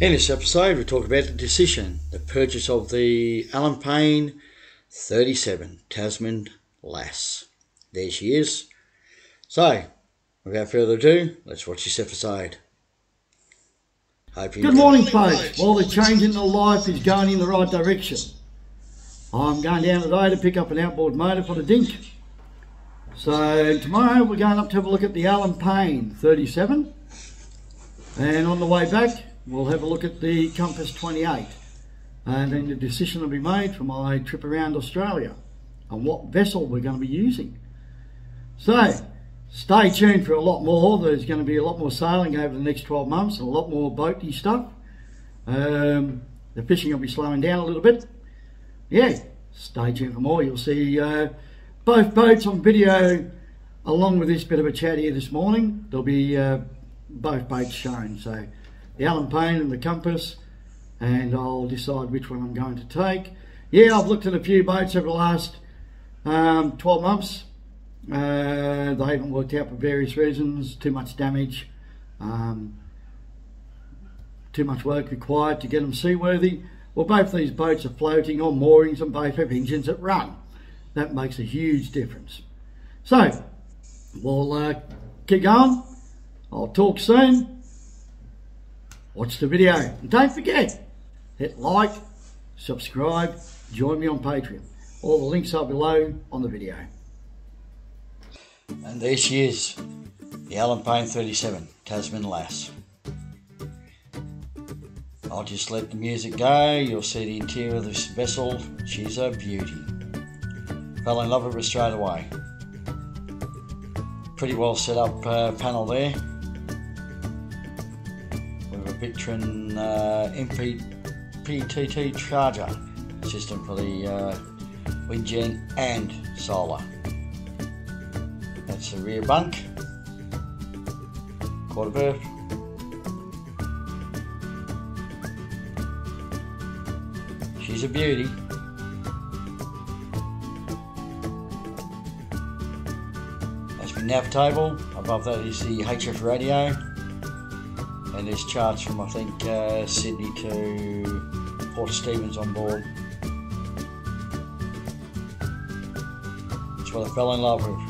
In this episode we talk about the decision, the purchase of the Payne 37 Tasman Lass. There she is. So, without further ado, let's watch this episode. Good morning, folks. Well, the change in the life is going in the right direction. I'm going down today to pick up an outboard motor for the dink. So tomorrow we're going up to have a look at the Payne 37, and on the way back we'll have a look at the Compass 28, and then the decision will be made for my trip around Australia on what vessel we're going to be using. So stay tuned for a lot more. There's going to be a lot more sailing over the next 12 months and a lot more boaty stuff. The fishing will be slowing down a little bit. Yeah, stay tuned for more. You'll see both boats on video along with this bit of a chat here this morning. There'll be both boats shown. So the Payne and the Compass, and I'll decide which one I'm going to take. Yeah, I've looked at a few boats over the last 12 months. They haven't worked out for various reasons. Too much damage, too much work required to get them seaworthy. Well, both these boats are floating on moorings and both have engines that run. That makes a huge difference. So we'll keep going. I'll talk soon. Watch the video, and don't forget, hit like, subscribe, join me on Patreon. All the links are below on the video. And there she is, the Payne 37 Tasman Lass. I'll just let the music go. You'll see the interior of this vessel. She's a beauty. Fell in love with her straight away. Pretty well set up panel there, with a Victron MPPT charger system for the wind gen and solar. That's the rear bunk, quarter berth. She's a beauty. That's my nav table. Above that is the HF radio, and there's charts from I think Sydney to Port Stephens on board. That's what I fell in love with.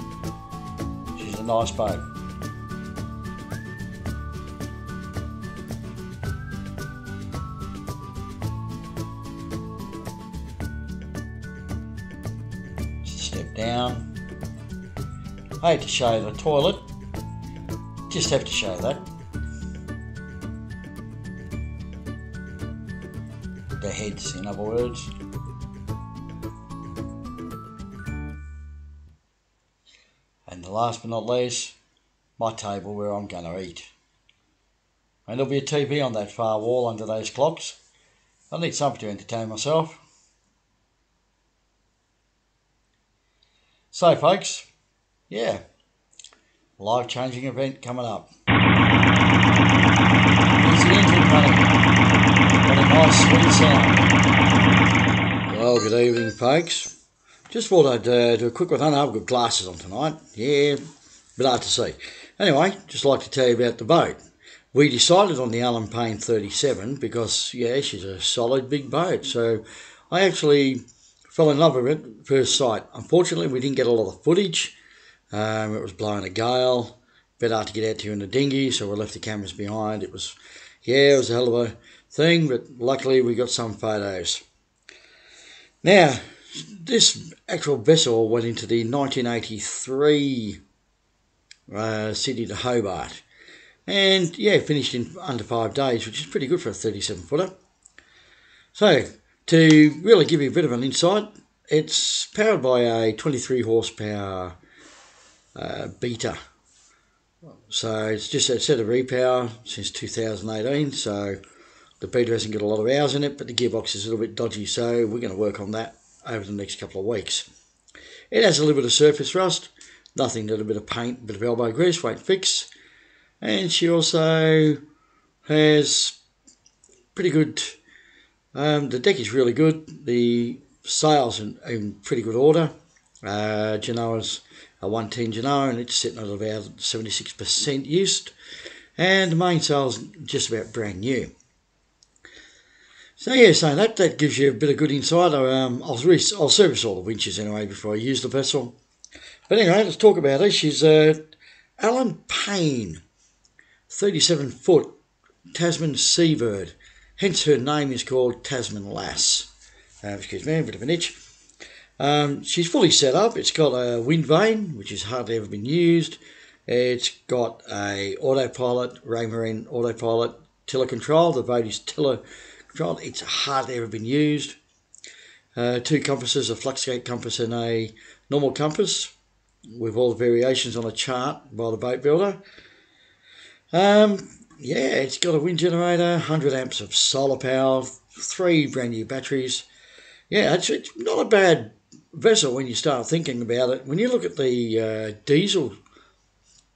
She's a nice boat. Step down. I hate to show the toilet, just have to show that. The heads, in other words. And the last but not least, my table where I'm going to eat. And there'll be a TV on that far wall under those clocks. I need something to entertain myself. So folks, yeah, life-changing event coming up. Here's the engine running. What a nice sweet sound. Well, good evening folks. Just thought I'd do a quick one. I know I've got glasses on tonight. Yeah, bit hard to see. Anyway, just like to tell you about the boat. We decided on the Payne 37 because, yeah, she's a solid big boat. So I actually fell in love with it at first sight. Unfortunately, we didn't get a lot of footage. It was blowing a gale. Bit hard to get out to in the dinghy, so we left the cameras behind. It was a hell of a thing, but luckily we got some photos. Now, this actual vessel went into the 1983 Sydney to Hobart. And, yeah, finished in under 5 days, which is pretty good for a 37-footer. So, to really give you a bit of an insight, it's powered by a 23 horsepower Beta. So it's just a set of repower since 2018, so the Beta hasn't got a lot of hours in it, but the gearbox is a little bit dodgy, so we're going to work on that over the next couple of weeks. It has a little bit of surface rust, nothing but a bit of paint, a bit of elbow grease, won't fix. And she also has pretty good, the deck is really good, the sails are in pretty good order. Genoa's a 110 Genoa, and it's sitting at about 76% used, and the mainsail's just about brand new. So yeah, so that gives you a bit of good insight. I'll service all the winches anyway before I use the vessel. But anyway, let's talk about her. She's Alan Payne, 37-foot Tasman seabird. Hence her name is called Tasman Lass. Excuse me, a bit of an itch. She's fully set up. It's got a wind vane, which has hardly ever been used. It's got a autopilot, Raymarine autopilot, tiller control. The boat is tiller controlled. It's hardly ever been used. 2 compasses, a fluxgate compass and a normal compass, with all the variations on a chart by the boat builder. Yeah, it's got a wind generator, 100 amps of solar power, 3 brand new batteries. Yeah, it's not a bad vessel when you start thinking about it. When you look at the diesel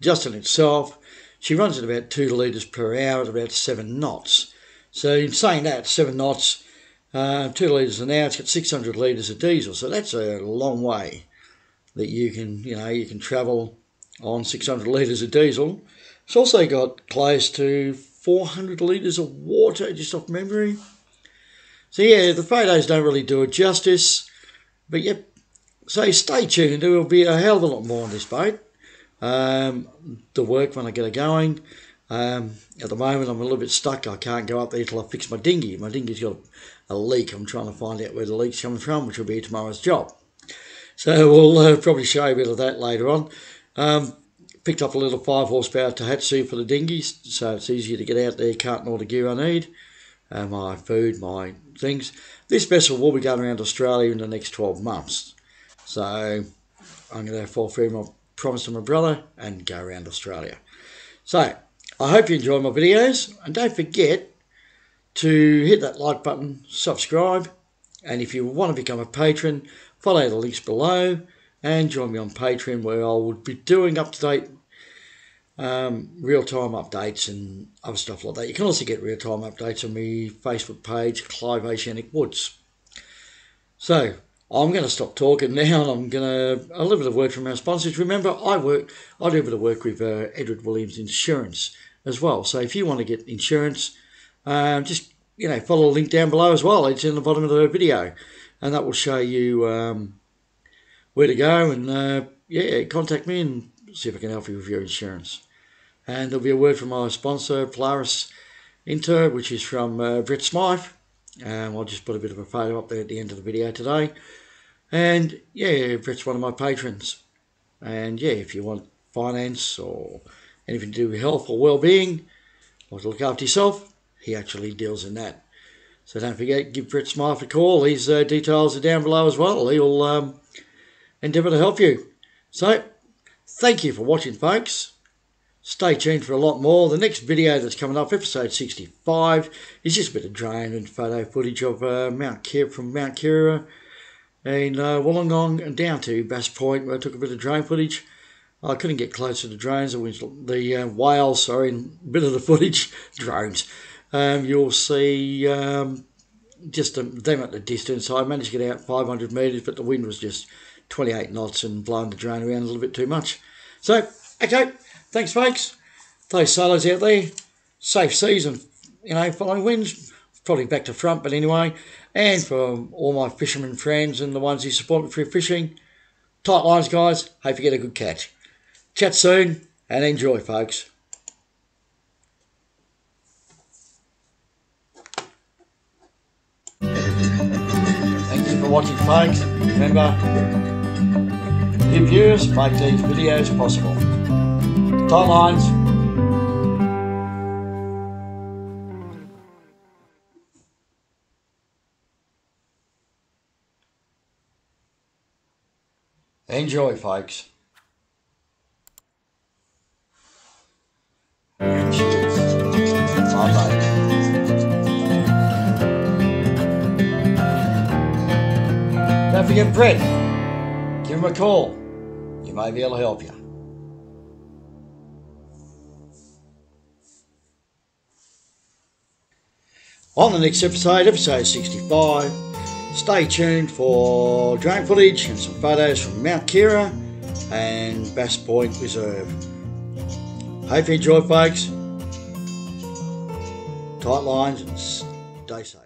just in itself, she runs at about 2 litres per hour at about 7 knots. So in saying that, 7 knots, 2 litres an hour, it's got 600 litres of diesel. So that's a long way that you can travel on 600 litres of diesel. It's also got close to 400 litres of water, just off memory. So yeah, the photos don't really do it justice. But yep, so stay tuned. There will be a hell of a lot more on this boat. The work when I get it going. At the moment I'm a little bit stuck. I can't go up there till I fix my dinghy. My dinghy's got a leak. I'm trying to find out where the leak's coming from, which will be tomorrow's job. So we'll probably show you a bit of that later on. Picked up a little 5 horsepower Tohatsu for the dinghies, so it's easier to get out there carting all the gear I need. My food, my things. This vessel will be going around Australia in the next 12 months. So I'm going to fulfill my promise to my brother and go around Australia. So I hope you enjoy my videos, and don't forget to hit that like button, subscribe, and if you want to become a patron, follow the links below and join me on Patreon, where I will be doing up-to-date real-time updates and other stuff like that. You can also get real-time updates on my Facebook page, Clive Oceanic Woods. So I'm going to stop talking now, and I'm going to a little bit of word from our sponsors. Remember, I do a bit of work with Edward Williams Insurance as well. So if you want to get insurance, just follow the link down below as well. It's in the bottom of the video, and that will show you where to go. And yeah, contact me and see if I can help you with your insurance. And there'll be a word from my sponsor, Polaris Inter, which is from Brett Smythe. I'll just put a bit of a photo up there at the end of the video today. And yeah, Brett's one of my patrons. And yeah, if you want finance or anything to do with health or well-being, or to look after yourself, he actually deals in that. So don't forget, give Brett Smythe a call. His details are down below as well. He'll endeavour to help you. So thank you for watching, folks. Stay tuned for a lot more. The next video that's coming up, episode 65, is just a bit of drone and photo footage of from Mount Pancare in Wollongong and down to Bass Point, where I took a bit of drone footage. I couldn't get close to the drones. The whales, sorry, and a bit of the footage, drones. You'll see just them at the distance. I managed to get out 500 metres, but the wind was just 28 knots and blowing the drone around a little bit too much. So, okay. Thanks, folks. Those sailors out there, safe seas and, following winds. Probably back to front, but anyway. And for all my fishermen friends and the ones who support me through fishing, tight lines, guys. Hope you get a good catch. Chat soon and enjoy, folks. Thank you for watching, folks. Remember, you viewers make these videos possible. Tight lines. Enjoy, folks. Cheers. Bye-bye. Don't forget Brett. Give him a call. He may be able to help you. On the next episode, episode 65, stay tuned for drone footage and some photos from Mount Kira and Bass Point Reserve. Hope you enjoy, folks. Tight lines and stay safe.